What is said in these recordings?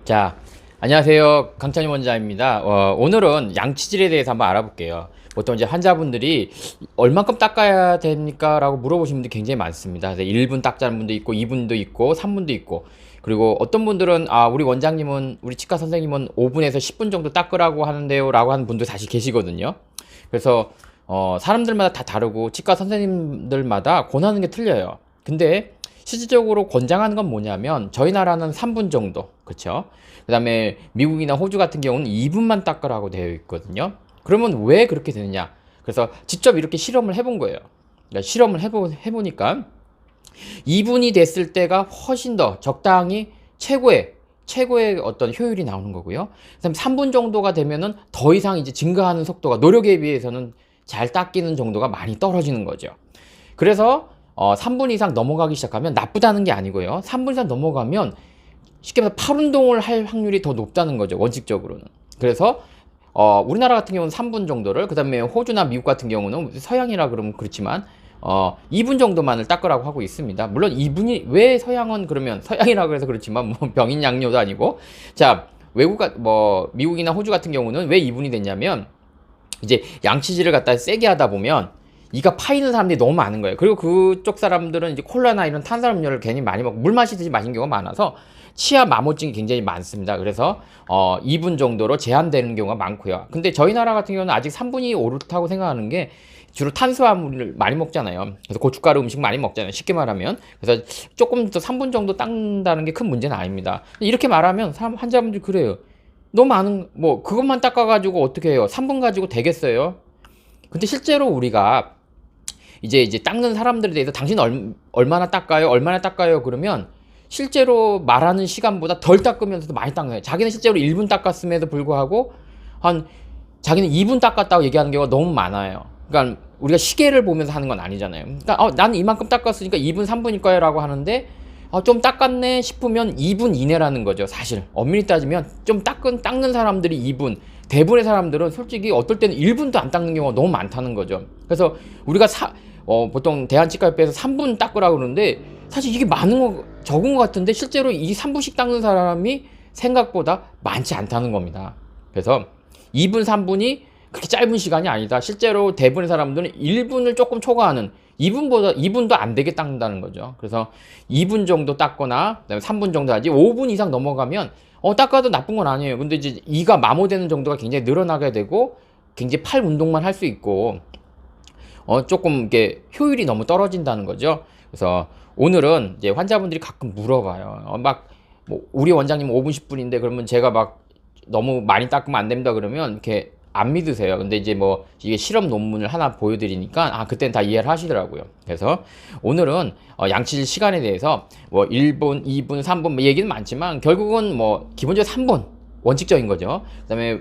자, 안녕하세요. 강찬희 원장입니다. 오늘은 양치질에 대해서 한번 알아볼게요. 보통 이제 환자분들이 얼만큼 닦아야 됩니까? 라고 물어보시는 분들이 굉장히 많습니다. 그래서 1분 닦자는 분도 있고, 2분도 있고, 3분도 있고. 그리고 어떤 분들은, 우리 원장님은, 우리 치과 선생님은 5분에서 10분 정도 닦으라고 하는데요. 라고 하는 분도 사실 계시거든요. 그래서, 사람들마다 다 다르고, 치과 선생님들마다 권하는 게 틀려요. 근데, 실질적으로 권장하는 건 뭐냐면 저희 나라는 3분 정도, 그렇죠? 그다음에 미국이나 호주 같은 경우는 2분만 닦으라고 되어 있거든요. 그러면 왜 그렇게 되느냐? 그래서 직접 이렇게 실험을 해본 거예요. 그러니까 실험을 해보니까 2분이 됐을 때가 훨씬 더 적당히 최고의 어떤 효율이 나오는 거고요. 그다음에 3분 정도가 되면은 더 이상 이제 증가하는 속도가 노력에 비해서는 잘 닦이는 정도가 많이 떨어지는 거죠. 그래서 3분 이상 넘어가기 시작하면 나쁘다는 게 아니고요. 3분 이상 넘어가면 쉽게 말해서 팔 운동을 할 확률이 더 높다는 거죠. 원칙적으로는. 그래서 우리나라 같은 경우는 3분 정도를, 그 다음에 호주나 미국 같은 경우는 서양이라 그러면 그렇지만 2분 정도만을 닦으라고 하고 있습니다. 물론 2분이 왜 서양은 그러면 서양이라 그래서 그렇지만 뭐 병인 양요도 아니고, 자, 미국이나 호주 같은 경우는 왜 2분이 됐냐면 이제 양치질을 갖다 세게 하다 보면 이가 파이는 사람들이 너무 많은 거예요. 그리고 그쪽 사람들은 이제 콜라나 이런 탄산음료를 괜히 많이 먹고 물 마시듯이 마신 경우가 많아서 치아 마모증이 굉장히 많습니다. 그래서 2분 정도로 제한되는 경우가 많고요. 근데 저희 나라 같은 경우는 아직 3분이 옳다고 생각하는 게 주로 탄수화물을 많이 먹잖아요. 그래서 고춧가루 음식 많이 먹잖아요. 쉽게 말하면. 그래서 조금 더 3분 정도 닦는다는 게 큰 문제는 아닙니다. 이렇게 말하면 환자분들이 그래요. 너무 많은, 뭐 그것만 닦아가지고 어떻게 해요? 3분 가지고 되겠어요? 근데 실제로 우리가 이제 닦는 사람들에 대해서 당신 얼마나 닦아요? 얼마나 닦아요? 그러면 실제로 말하는 시간보다 덜 닦으면서도 많이 닦아요. 자기는 실제로 1분 닦았음에도 불구하고 자기는 2분 닦았다고 얘기하는 경우가 너무 많아요. 그러니까 우리가 시계를 보면서 하는 건 아니잖아요. 그러니까 나는 이만큼 닦았으니까 2분 3분일 거야 라고 하는데 좀 닦았네 싶으면 2분 이내라는 거죠. 사실 엄밀히 따지면 좀 닦는 사람들이 2분, 대부분의 사람들은 솔직히 어떨 때는 1분도 안 닦는 경우가 너무 많다는 거죠. 그래서 우리가 보통 대한치과협회에서 3분 닦으라고 그러는데 사실 이게 적은 것 같은데 실제로 이 3분씩 닦는 사람이 생각보다 많지 않다는 겁니다. 그래서 2분, 3분이 그렇게 짧은 시간이 아니다. 실제로 대부분의 사람들은 1분을 조금 초과하는 2분도 안 되게 닦는다는 거죠. 그래서 2분 정도 닦거나 그다음에 3분 정도 하지 5분 이상 넘어가면 닦아도 나쁜 건 아니에요. 근데 이제 이가 마모되는 정도가 굉장히 늘어나게 되고 굉장히 팔 운동만 할 수 있고 조금 이게 효율이 너무 떨어진다는 거죠. 그래서 오늘은 이제 환자분들이 가끔 물어봐요. 뭐 우리 원장님 5분 10분인데 그러면 제가 막 너무 많이 닦으면 안 됩니다 그러면 이렇게 안 믿으세요. 근데 이제 뭐 이게 실험 논문을 하나 보여드리니까 그때는 다 이해를 하시더라고요. 그래서 오늘은 양치질 시간에 대해서 뭐 1분, 2분, 3분 얘기는 많지만 결국은 뭐 기본적으로 3분 원칙적인 거죠. 그다음에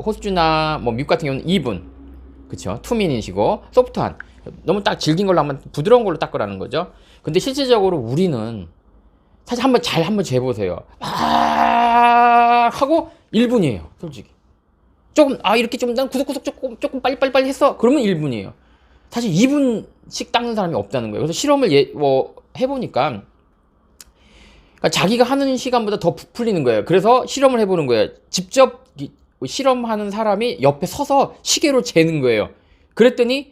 호주나 뭐 미국 같은 경우는 2분, 그쵸? 투민이시고 소프트한 너무 딱 질긴 걸로 한번 부드러운 걸로 닦으라는 거죠. 근데 실질적으로 우리는 사실 한번 재보세요. 하고 1분이에요. 솔직히. 조금 이렇게 좀 난 구석구석 조금 빨리빨리 했어. 그러면 1분이에요. 사실 2분씩 닦는 사람이 없다는 거예요. 그래서 실험을 해보니까 그러니까 자기가 하는 시간보다 더 부풀리는 거예요. 그래서 실험을 해보는 거예요. 직접 실험하는 사람이 옆에 서서 시계로 재는 거예요. 그랬더니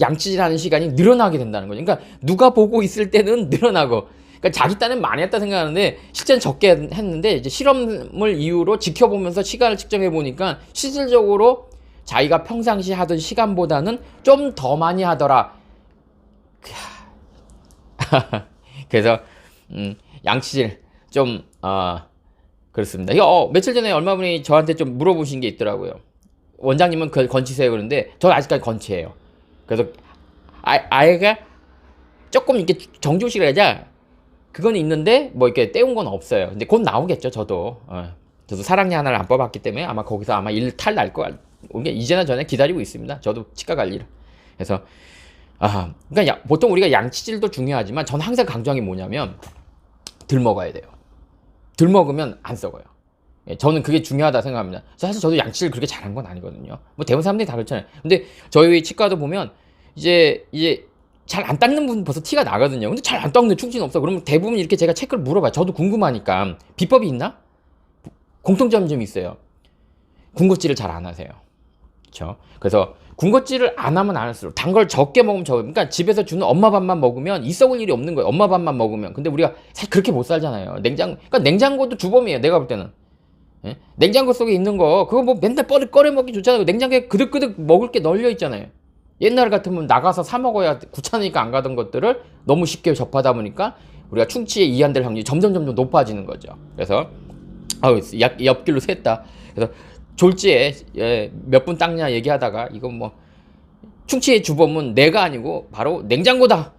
양치질 하는 시간이 늘어나게 된다는 거죠. 그러니까 누가 보고 있을 때는 늘어나고, 그러니까 자기 딴엔 많이 했다 생각하는데 실제는 적게 했는데 이제 실험을 이유로 지켜보면서 시간을 측정해 보니까 실질적으로 자기가 평상시 하던 시간보다는 좀 더 많이 하더라. 그래서 양치질 좀 그렇습니다. 이거 며칠 전에 얼마 분이 저한테 좀 물어보신 게 있더라고요. 원장님은 그걸 건치세요 그러는데 저는 아직까지 건치예요. 그래서 아이가 조금 이렇게 정중식을 하자 그건 있는데 뭐 이렇게 떼운 건 없어요. 근데 곧 나오겠죠. 저도 사랑니 하나를 안 뽑았기 때문에 아마 거기서 아마 탈 날 거 이제나 전에 기다리고 있습니다. 저도 치과 갈 일. 그래서 그러니까 보통 우리가 양치질도 중요하지만 저는 항상 강조한 게 뭐냐면 덜 먹어야 돼요. 덜 먹으면 안 썩어요. 저는 그게 중요하다 생각합니다. 사실 저도 양치질 그렇게 잘한 건 아니거든요. 뭐 대부분 사람들이 다 그렇잖아요. 근데 저희 치과도 보면 이제 잘 안 닦는 분 벌써 티가 나거든요. 근데 잘 안 닦는 충치는 없어. 그러면 대부분 이렇게 제가 체크를 물어봐요. 저도 궁금하니까 비법이 있나? 공통점이 좀 있어요. 군것질을 잘 안 하세요. 그렇죠? 그래서 군것질을 안 하면 안 할수록 단 걸 적게 먹으면 적어요. 그러니까 집에서 주는 엄마 밥만 먹으면 있어볼 일이 없는 거예요. 엄마 밥만 먹으면. 근데 우리가 사실 그렇게 못 살잖아요. 그러니까 냉장고도 주범이에요. 내가 볼 때는. 예? 냉장고 속에 있는 거 그거 뭐 맨날 꺼내 먹기 좋잖아요. 냉장고에 그득그득 먹을 게 널려 있잖아요. 옛날 같으면 나가서 사 먹어야 귀찮으니까 안 가던 것들을 너무 쉽게 접하다 보니까 우리가 충치에 이완될 확률이 점점 높아지는 거죠. 그래서 옆길로 샜다. 그래서 졸지에 몇 분 닦냐 얘기하다가 이건 뭐 충치의 주범은 내가 아니고 바로 냉장고다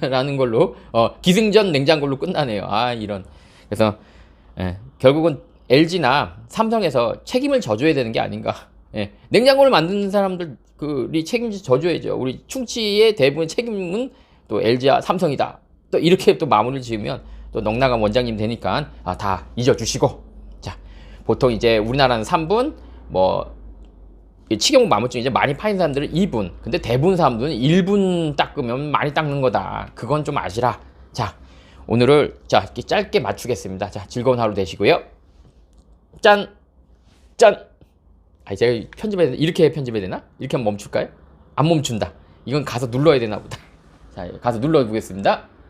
라는 걸로 기승전 냉장고로 끝나네요. 이런. 그래서 결국은 LG나 삼성에서 책임을 져줘야 되는 게 아닌가. 냉장고를 만드는 사람들이 책임을 져줘야죠. 우리 충치의 대부분의 책임은 또 LG와 삼성이다. 또 이렇게 또 마무리를 지으면 또 넉나간 원장님 되니까 다 잊어주시고. 자, 보통 이제 우리나라는 3분, 뭐 치경 마모증 이제 많이 파인 사람들은 2분. 근데 대부분 사람들은 1분 닦으면 많이 닦는 거다. 그건 좀 아시라. 자, 오늘을 이렇게 짧게 맞추겠습니다. 자, 즐거운 하루 되시고요. 짠! 제가 이렇게 편집해야 되나? 이렇게 하면 멈출까요? 안 멈춘다. 이건 가서 눌러야 되나 보다. 자, 가서 눌러보겠습니다.